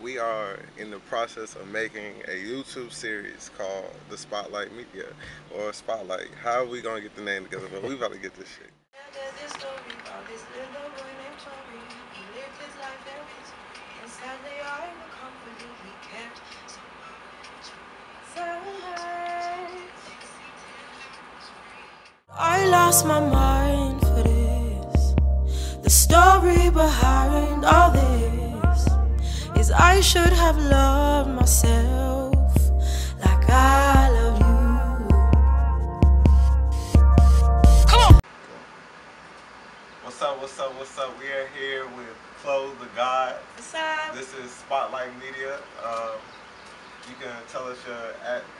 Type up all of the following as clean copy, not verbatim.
we are in the process of making a YouTube series called The Spotlight Media, or Spotlight. How are we gonna get the name together? But we about to get this shit. There's this story about this little boy named Tory. He lived his life very easy, and sadly I will company he kept so I lost my mind for this. The story behind all this is I should have loved myself like I love you. Come on! What's up, what's up, what's up? We are here with Chloe the God. What's up? This is Spotlight Media. You can tell us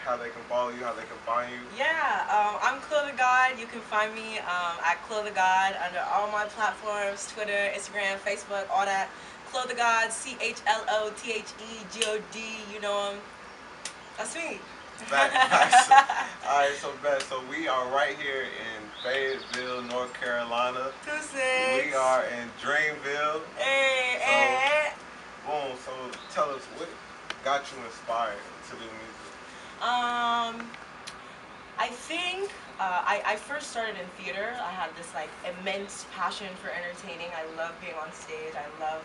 how they can follow you, how they can find you. Yeah, I'm Chloe the God. You can find me at Chloe the God under all my platforms, Twitter, Instagram, Facebook, all that. Chloe the God, CHLOTHEGOD, you know him. That's me. Facts. Alright, so we are right here in Fayetteville, North Carolina. 26. We are in Dreamville. Hey. Boom, so tell us what got you inspired to do music? I think I first started in theater. I had this like immense passion for entertaining. I love being on stage. I love,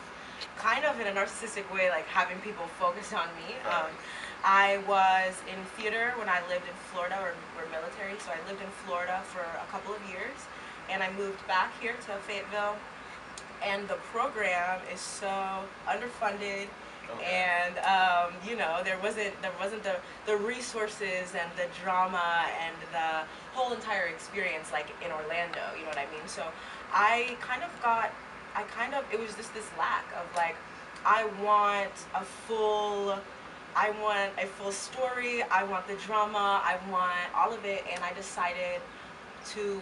kind of in a narcissistic way, like having people focus on me. I was in theater when I lived in Florida. We're military, so I lived in Florida for a couple of years, and I moved back here to Fayetteville. And the program is so underfunded. Okay. And you know, there wasn't the resources and the drama and the whole entire experience like in Orlando, you know what I mean? So it was just this lack of like, I want a full story, I want the drama, I want all of it, and I decided to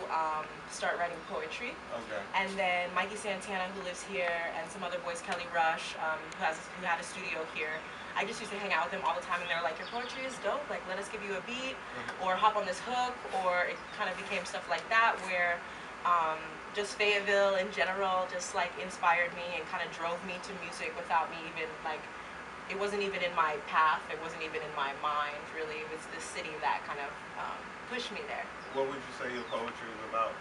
start writing poetry. Okay. And then Mikey Santana, who lives here, and some other boys, Kelly Rush, who had a studio here. I just used to hang out with them all the time, and they were like, "Your poetry is dope. Like, let us give you a beat, or hop on this hook." Or it kind of became stuff like that, where just Fayetteville in general just like inspired me and kind of drove me to music without me even like. It wasn't even in my path. It wasn't even in my mind, really. It was the city that kind of pushed me there. What would you say your poetry was about?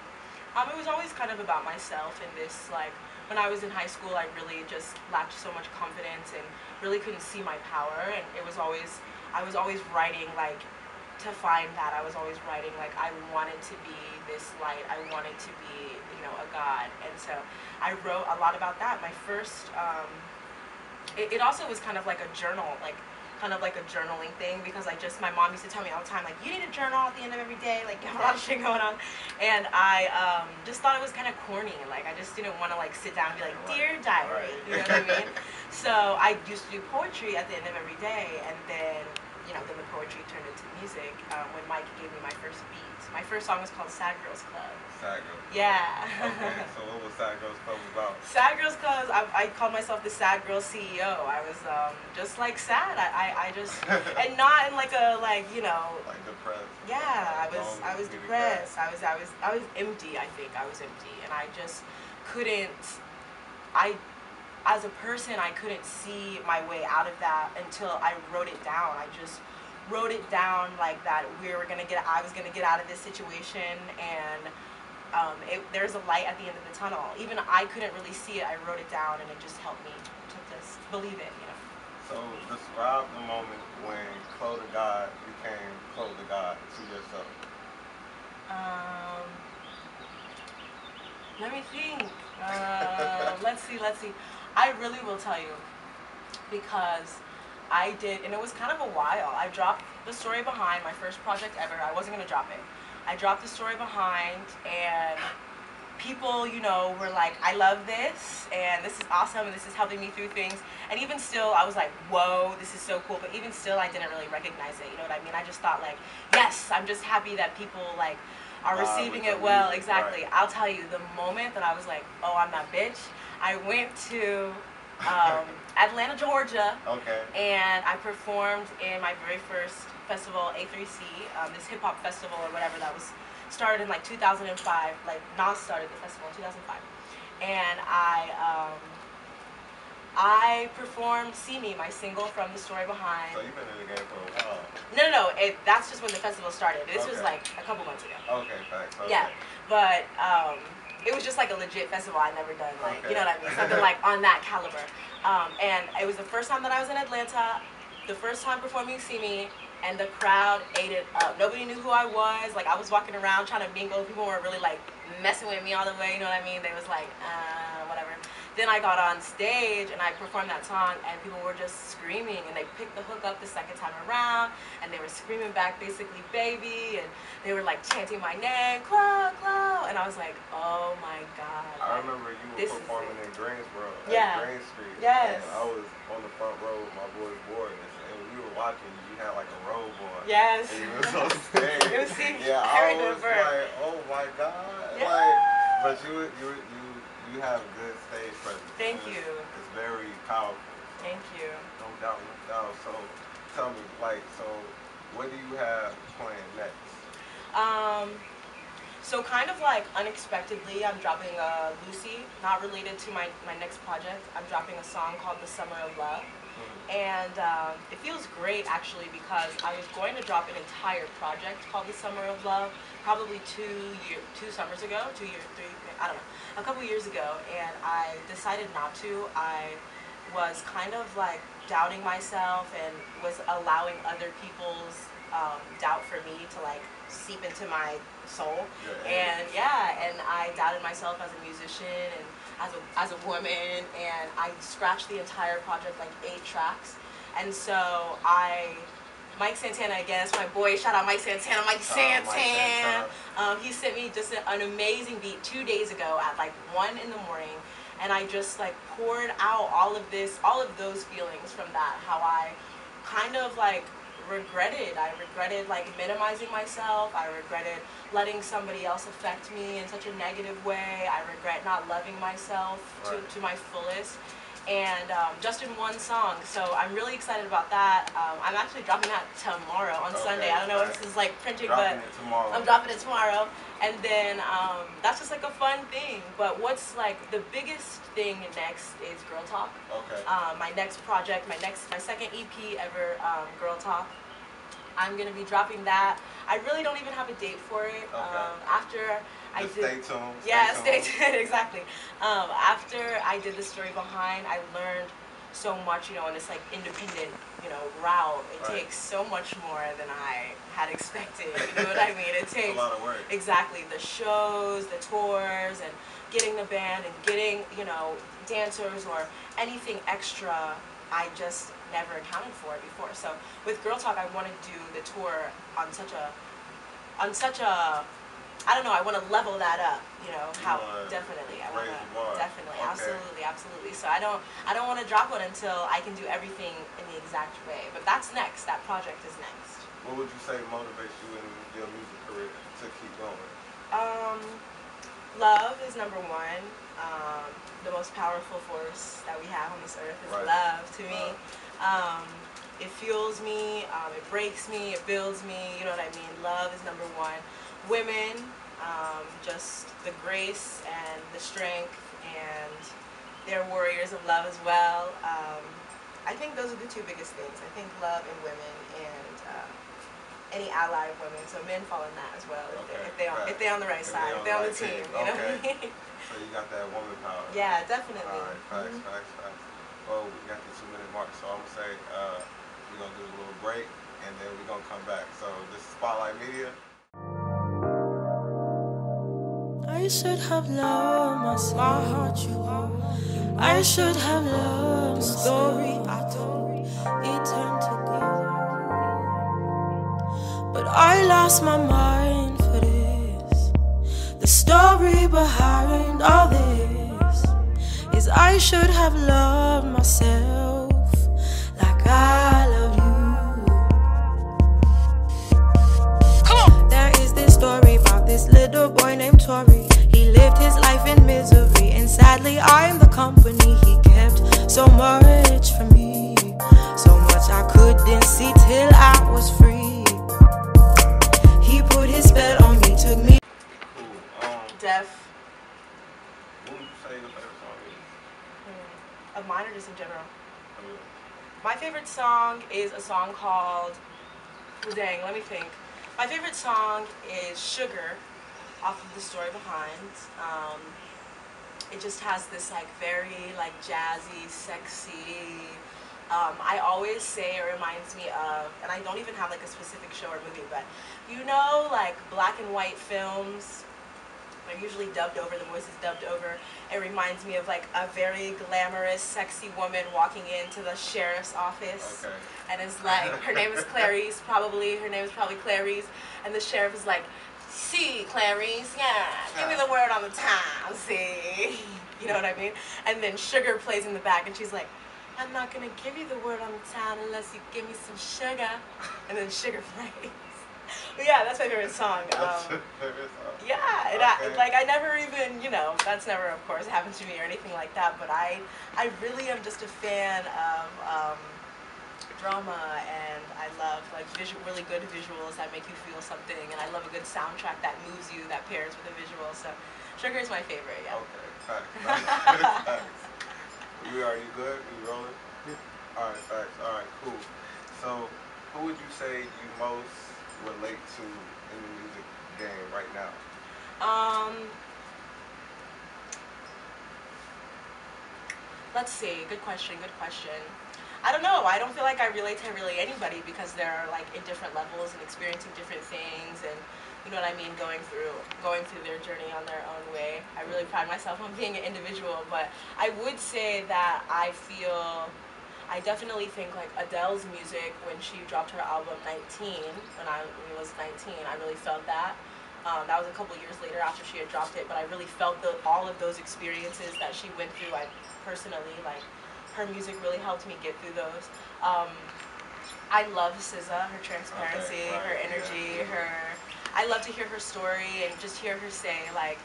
It was always kind of about myself and this, like, when I was in high school, I really just lacked so much confidence and really couldn't see my power. And I was always writing, like, to find that. I was always writing, like, I wanted to be this light. I wanted to be, you know, a god. And so I wrote a lot about that. My first... It also was kind of like a journal, kind of like a journaling thing, because my mom used to tell me all the time, like, you need a journal at the end of every day, like, you have a lot of shit going on. And I just thought it was kind of corny, like, I just didn't want to, like, sit down and be like, dear diary, you know what I mean? So I used to do poetry at the end of every day, and then, you know, then the poetry turned into music when Mike gave me my first beat. My first song was called Sad Girls Club. Sad Girls Club. Yeah. Okay, so what was Sad Girls Club about? Sad Girls Club, I called myself the Sad Girl CEO. I was just like sad. I just, and not in like a, like, you know. Like depressed. Yeah, I was depressed. I was empty, I think. I was empty. And I just couldn't, as a person, I couldn't see my way out of that until I wrote it down. I just wrote it down like that I was gonna get out of this situation, and there's a light at the end of the tunnel. Even I couldn't really see it. I wrote it down, and it just helped me to just believe it, you know. So describe the moment when Chloe the God became Chloe the God to yourself. Let me think. Let's see. I really will tell you, because I did, and it was kind of a while. I dropped The Story Behind, my first project ever. I wasn't gonna drop it. I dropped The Story Behind, and people, you know, were like, I love this, and this is awesome, and this is helping me through things. And even still, I was like, whoa, this is so cool. But even still, I didn't really recognize it, you know what I mean? I just thought, like, yes, I'm just happy that people, like, are receiving it well. Exactly. Right. I'll tell you, the moment that I was like, oh, I'm that bitch, I went to Atlanta, Georgia, and I performed in my very first festival, A3C, this hip-hop festival or whatever that was started in like 2005, like Nas started the festival in 2005, and I I performed "See Me," my single from The Story Behind. So you've been in the game for a while. No. That's just when the festival started. This was Okay. like a couple months ago. Okay, thanks. Okay. Yeah, but it was just like a legit festival I'd never done. Like, Okay. you know what I mean? Something like on that caliber. And it was the first time that I was in Atlanta. The first time performing "See Me," and the crowd ate it up. Nobody knew who I was. Like, I was walking around trying to mingle. People weren't really like messing with me all the way. You know what I mean? They was like, whatever. Then I got on stage and I performed that song, and people were just screaming, and they picked the hook up the second time around, and they were screaming back basically "baby," and they were like chanting my name, "Chloe, Chloe," and I was like, oh my God. I remember you were performing in Greensboro, Yeah. at Green Street. Yes. And I was on the front row with my boys Boris, and when we were watching, you had like a robe on. Yes. And you was on stage. It was seeing yeah, I was Bird. like, oh my God. Yeah. Like, but you have good stage presence. Thank you. It's very powerful. Thank you. No doubt, no doubt. So tell me, like, so what do you have planned next? So kind of like unexpectedly, I'm dropping Lucy, not related to my next project. I'm dropping a song called "The Summer of Love." And it feels great actually, because I was going to drop an entire project called "The Summer of Love" probably 2 summers ago, 2 years, 3, I don't know, a couple years ago, and I decided not to. I was kind of like doubting myself and was allowing other people's doubt for me to like seep into my soul. And I doubted myself as a musician and as a woman, and I scratched the entire project, like 8 tracks. And so Mike Santana, again, that's my boy, shout out Mike Santana, Mike Santana. He sent me just an amazing beat 2 days ago at like 1 in the morning, and I just like poured out all of those feelings from that, how I kind of like regretted like minimizing myself. I regretted letting somebody else affect me in such a negative way. I regret not loving myself to my fullest. And just in one song. So I'm really excited about that. I'm actually dropping that tomorrow on Sunday. I don't know if this is like printing, but I'm dropping it tomorrow. And then that's just like a fun thing. But what's like the biggest thing next is Girl Talk. Okay. My next project, my second EP ever, Girl Talk. I'm gonna be dropping that. I really don't even have a date for it. After I did, stay tuned. Stay tuned. Exactly. After I did The Story Behind, I learned so much, you know, in this like independent, you know, route. It takes so much more than I had expected. You know what I mean? It takes a lot of work. Exactly. The shows, the tours, and getting the band and getting, you know, dancers or anything extra. I just never accounted for it before. So with Girl Talk, I want to do the tour on such a, I don't know, I want to level that up, you know, how, definitely, I want to, definitely, absolutely. So I don't want to drop it until I can do everything in the exact way. But that's next, that project is next. What would you say motivates you in your music career to keep going? Love is number one. The most powerful force that we have on this earth is love to me. It fuels me, it breaks me, it builds me, you know what I mean? Love is number one. Women, just the grace and the strength, and they're warriors of love as well. I think those are the 2 biggest things. I think love in women and any ally of women. So men fall in that as well if they're on the right side, if they're on the team. You know what I mean? So you got that woman power. Yeah, definitely. All right, facts. Well, we got the 2-minute mark, so I'm gonna say we're gonna do a little break, and then we're gonna come back. So this is Spotlight Media. I should have loved my heart you hold. I should have loved the story I told. It turned to gold, but I lost my mind for this. The story behind all this is I should have loved myself like I love you. Come on. There is this story about this little boy named Tori. He lived his life in misery, and sadly I'm the company he kept. So much for me, so much I couldn't see till I was free. He put his spell on me, took me. Cool. Def. What would you say your favorite song is? Of mine or just in general? My favorite song is a song called, oh dang, let me think. My favorite song is Sugar, off of The Story Behind. It just has this like very like jazzy, sexy. I always say it reminds me of, and I don't even have like a specific show or movie, but you know, like black and white films, they're usually dubbed over, the voice is dubbed over. It reminds me of like a very glamorous, sexy woman walking into the sheriff's office. Okay. And it's like, her name is Clarice, her name is probably Clarice, and the sheriff is like, see, Clarice, yeah, give me the word on the town, see. You know what I mean? And then Sugar plays in the back, and she's like, I'm not gonna give you the word on the town unless you give me some sugar. And then Sugar plays. But yeah, that's my favorite song. That's your favorite song? Yeah, and Okay. I never even, you know, that's never, of course, happened to me or anything like that, but I really am just a fan of drama, and I love like really good visuals that make you feel something, and I love a good soundtrack that moves you, that pairs with a visual, so Sugar is my favorite, yeah. Okay, facts. Facts. Are you good? You rolling? Alright, facts. Alright, cool. So, who would you say you most relate to in the music game right now? Let's see, good question. I don't know, I don't feel like I relate to really anybody because they're like in different levels and experiencing different things, and you know what I mean, going through their journey on their own way. I really pride myself on being an individual, but I would say that I definitely think like Adele's music when she dropped her album 19, when I was 19, I really felt that. That was a couple years later after she had dropped it, but I really felt all of those experiences that she went through. I personally, like, her music really helped me get through those. I love SZA, her transparency, Okay, right, her energy, yeah. I love to hear her story and just hear her say, like,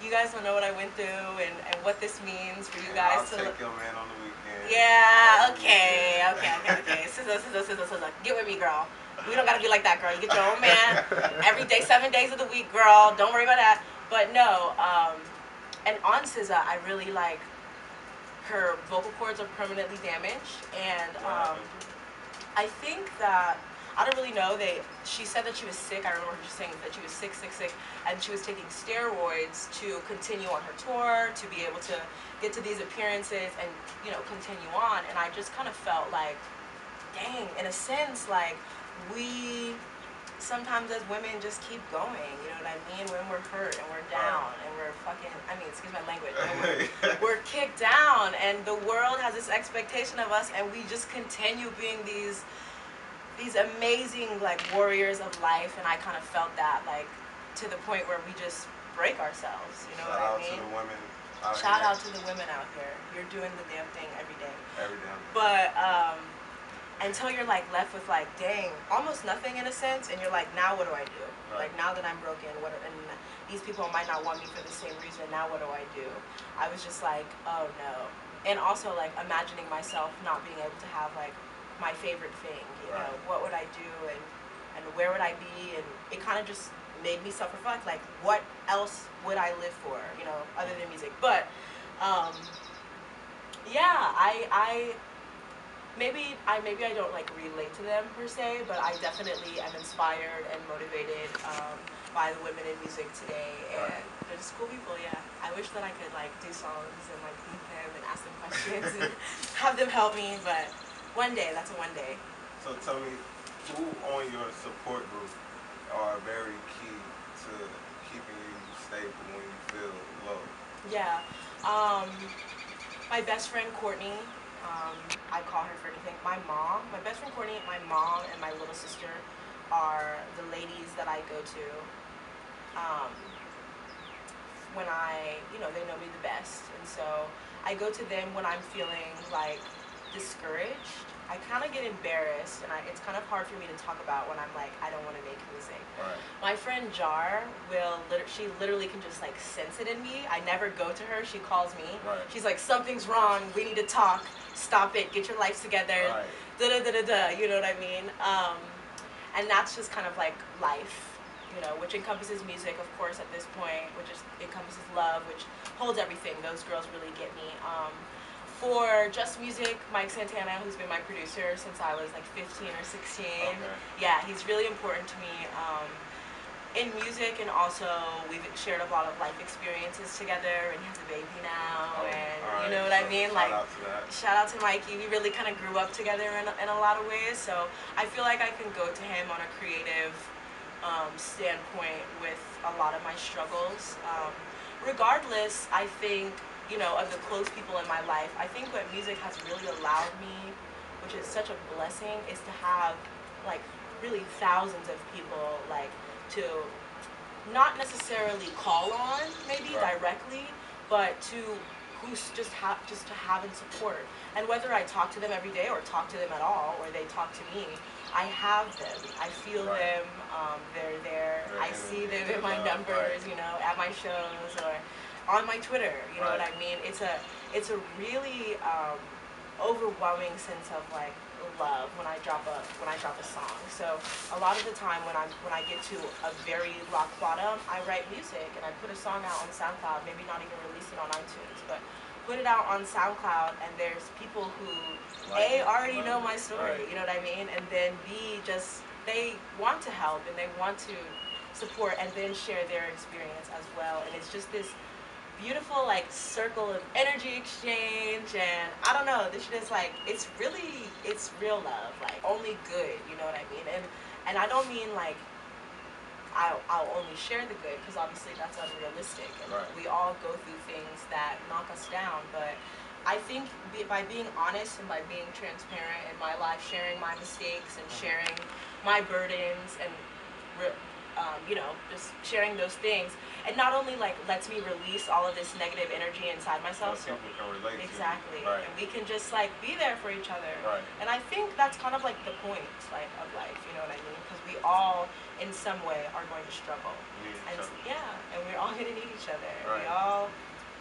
you guys don't know what I went through and what this means for you guys I'll to take your man on the weekend. Yeah, Every okay. weekend. SZA. Get with me, girl. We don't gotta be like that, girl. You get your own man every day, 7 days of the week, girl. Don't worry about that. But no, and on SZA, I really like her vocal cords are permanently damaged, and I think that, I don't really know, she said that she was sick. I remember her just saying that she was sick, and she was taking steroids to continue on her tour, to be able to get to these appearances and, you know, continue on. And I just kind of felt like, dang, in a sense, like, we sometimes as women just keep going, you know what I mean? When we're hurt and we're down and we're fucking, I mean, excuse my language, we're kicked down, and the world has this expectation of us, and we just continue being these amazing like warriors of life. And I kind of felt that, like, to the point where we just break ourselves, you know what I mean? Shout out to the women out here. Shout out to the women out here. You're doing the damn thing every day. Every damn day. But until you're like left with like, dang, almost nothing in a sense, and you're like, now what do I do? Right. Like, now that I'm broken, and these people might not want me for the same reason, now what do I do? I was just like, oh no. And also like imagining myself not being able to have like my favorite thing, you know, what would I do, and where would I be? And it kind of just made me self-reflect, like, what else would I live for, you know, other than music? But yeah, maybe I don't like relate to them per se, but I definitely am inspired and motivated by the women in music today, and they're just cool people. Yeah, I wish that I could like do songs and like meet them and ask them questions and have them help me, but one day, that's a one day. So tell me, who on your support group are very key to keeping you stable when you feel low? Yeah, my best friend Courtney. I call her for anything. My best friend Courtney, my mom, and my little sister are the ladies that I go to when they know me the best. And so I go to them when I'm feeling like discouraged. I kind of get embarrassed, and it's kind of hard for me to talk about when I'm like, I don't want to make music. Right. My friend Jar she literally can just like sense it in me. I never go to her, she calls me. Right. She's like, something's wrong, we need to talk, stop it, get your life together, you know what I mean? And that's just kind of like life, you know, which encompasses music, of course, at this point, which encompasses love, which holds everything. Those girls really get me. For Just Music, Mike Santana, who's been my producer since I was like 15 or 16. Okay. Yeah, he's really important to me in music, and also we've shared a lot of life experiences together, and he has a baby now, and you know what I mean? Shout out to that. Shout out to Mikey. We really kind of grew up together in a lot of ways, so I feel like I can go to him on a creative standpoint with a lot of my struggles. Regardless, I think, you know, of the close people in my life, I think what music has really allowed me, which is such a blessing, is to have like really thousands of people like to not necessarily call on maybe directly, but to who's just to have and support. And whether I talk to them every day or talk to them at all, or they talk to me, I have them. I feel them. They're there. I see them in my numbers, you know, at my shows or on my Twitter. You know what I mean? It's a really overwhelming sense of like love when I drop a song. So a lot of the time when I get to a very rock bottom, I write music and I put a song out on SoundCloud. Maybe not even release it on iTunes, but put it out on SoundCloud, and there's people who A, already know my story, you know what I mean, and then B, just they want to help and they want to support and then share their experience as well. And it's just this beautiful like circle of energy exchange, and I don't know, this shit is like, it's real love, like only good, you know what I mean? And I don't mean like I'll only share the good, because obviously that's unrealistic, and we all go through things that knock us down, but I think by being honest and by being transparent in my life, sharing my mistakes and sharing my burdens and you know, just sharing those things, it not only like lets me release all of this negative energy inside myself, so people can relate exactly, to you. and we can just like be there for each other, and I think that's kind of like the point like of life, you know what I mean? Because we all in some way are going to struggle, and and we're all going to need each other. We all,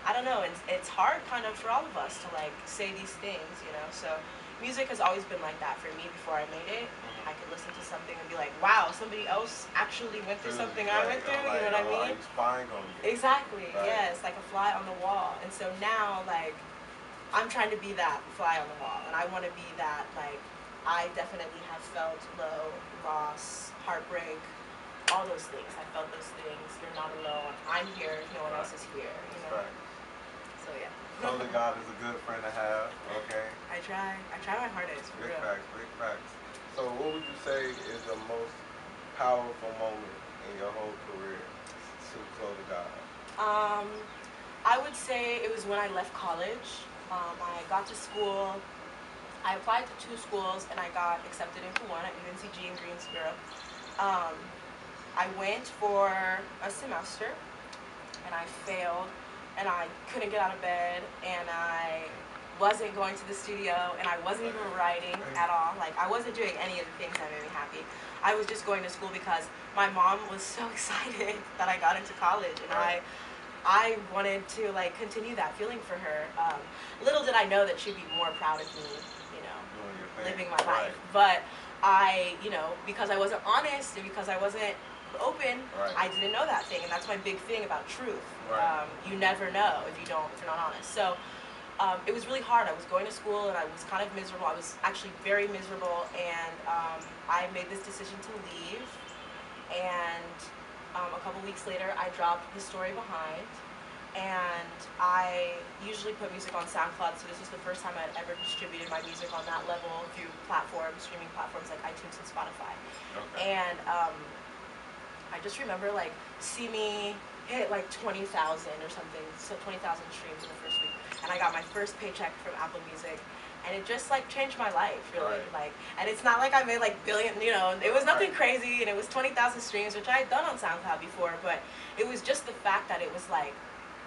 I don't know, it's hard kind of for all of us to like say these things, you know. So music has always been like that for me. Before I made it, I could listen to something and be like, wow, somebody else actually went through something I went through, you know what I mean? Like spying on you. Exactly, yes, like a fly on the wall. And so now, like, I'm trying to be that fly on the wall, and I want to be that, like, I definitely have felt low, loss, heartbreak, all those things. I felt those things. You're not alone. I'm here. No one else is here, you know? So, yeah. Holy God is a good friend to have, okay? I try my hardest, for real. Big facts. So what would you say is the most powerful moment in your whole career to Close to God? I would say it was when I left college. I got to school. I applied to 2 schools and I got accepted into one at UNCG in Greensboro. I went for a semester and I failed, and I couldn't get out of bed, and I wasn't going to the studio, and I wasn't even writing at all. Like, I wasn't doing any of the things that made me happy. I was just going to school because my mom was so excited that I got into college, and I wanted to like continue that feeling for her. Little did I know that she'd be more proud of me, you know, living my life. But I, you know, because I wasn't honest and because I wasn't open, I didn't know that thing, and that's my big thing about truth. You never know if you're not honest. So it was really hard. I was going to school and I was kind of miserable. I was actually very miserable, and I made this decision to leave, and a couple weeks later I dropped The Story Behind, and I usually put music on SoundCloud, so this was the first time I'd ever distributed my music on that level through streaming platforms like iTunes and Spotify. And I just remember like see me hit like 20,000 or something, so 20,000 streams in the first week, and I got my first paycheck from Apple Music, and it just like changed my life, really. Like, and it's not like I made like billion, you know, it was nothing crazy, and it was 20,000 streams, which I had done on SoundCloud before, but it was just the fact that it was like,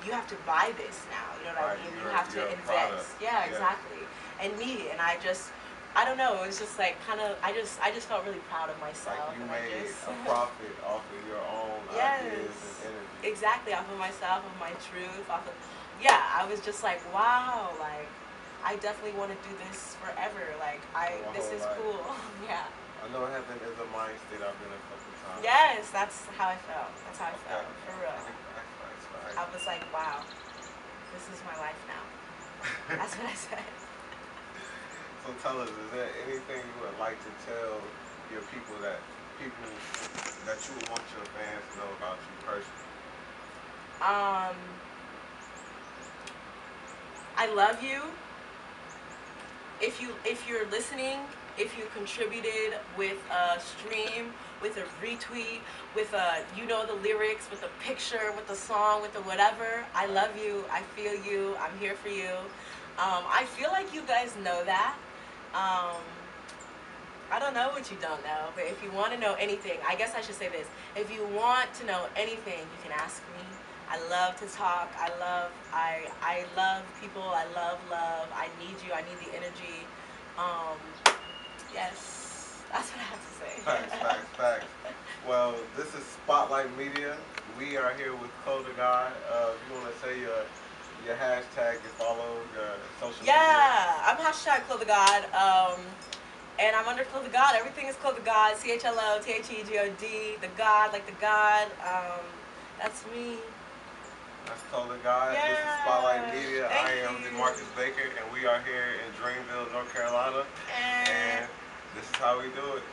you have to buy this now, you know what I mean? You have to invest. Yeah, exactly. And me, and I don't know, it was just like kind of, I just felt really proud of myself. Like you made a profit off of your own ideas and energy. Exactly, off of myself, of my truth, off of, I was just like, wow, like, I definitely want to do this forever, like, this is cool, I know heaven is a mind state. I've been a couple times. Yes, that's how I felt, for real. I was like, wow, this is my life now. That's what I said. So tell us, is there anything you would like to tell your people that you would want your fans to know about you personally? I love you. If you're listening, if you contributed with a stream, with a retweet, with a the lyrics, with a picture, with a song, with the whatever, I love you. I feel you. I'm here for you. I feel like you guys know that. I don't know what you don't know, but if you want to know anything, I guess I should say this. If you want to know anything, you can ask me. I love to talk. I love people. I love love. I need you. I need the energy. Yes, that's what I have to say. Facts. Well, this is Spotlight Media. We are here with Chloe the God. If you want to say your hashtag, your follow, your social media. Yeah, I'm hashtag Chloe the God. And I'm under Chloe the God. Everything is Chloe the God. CHLOTHEGOD. The God, like the God. That's me. That's Chloe the God. Yeah. This is Spotlight Media. Thank I am DeMarcus Baker, and we are here in Dreamville, North Carolina. And this is how we do it.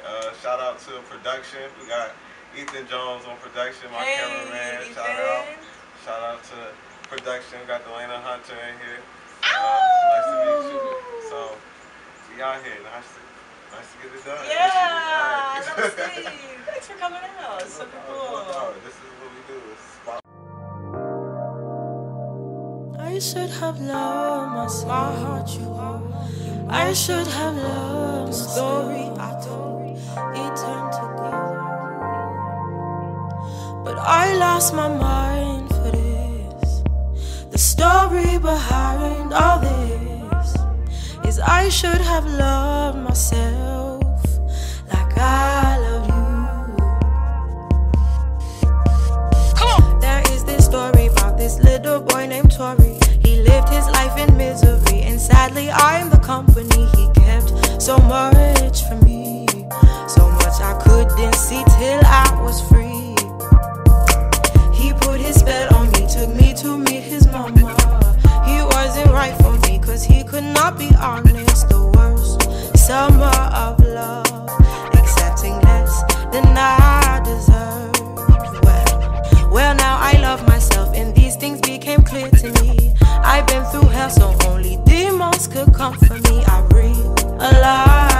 Shout out to production. We got Ethan Jones on production, my cameraman. Ethan. Shout out to production. We got Delana Hunter in here. Nice to meet you. So we out here. Nice to get it done. Yeah, that's Steve. Thanks for coming out. It's super cool. This is what we do. It's Spotlight. I should have loved my heart you hold. I should have loved the story I told. It turned to gold. But I lost my mind for this. The story behind all this is I should have loved myself like I love you. There is this story about this little boy named Tori. He lived his life in misery, and sadly I'm the company he kept. So much for me, so much I couldn't see till I was free. He put his spell on me, took me to meet his mama. He wasn't right for me, cause he could not be honest. The worst summer of love, accepting less than I deserve. Well, now I love myself, and these things became clear to me. I've been through hell, so only demons could comfort me. I realized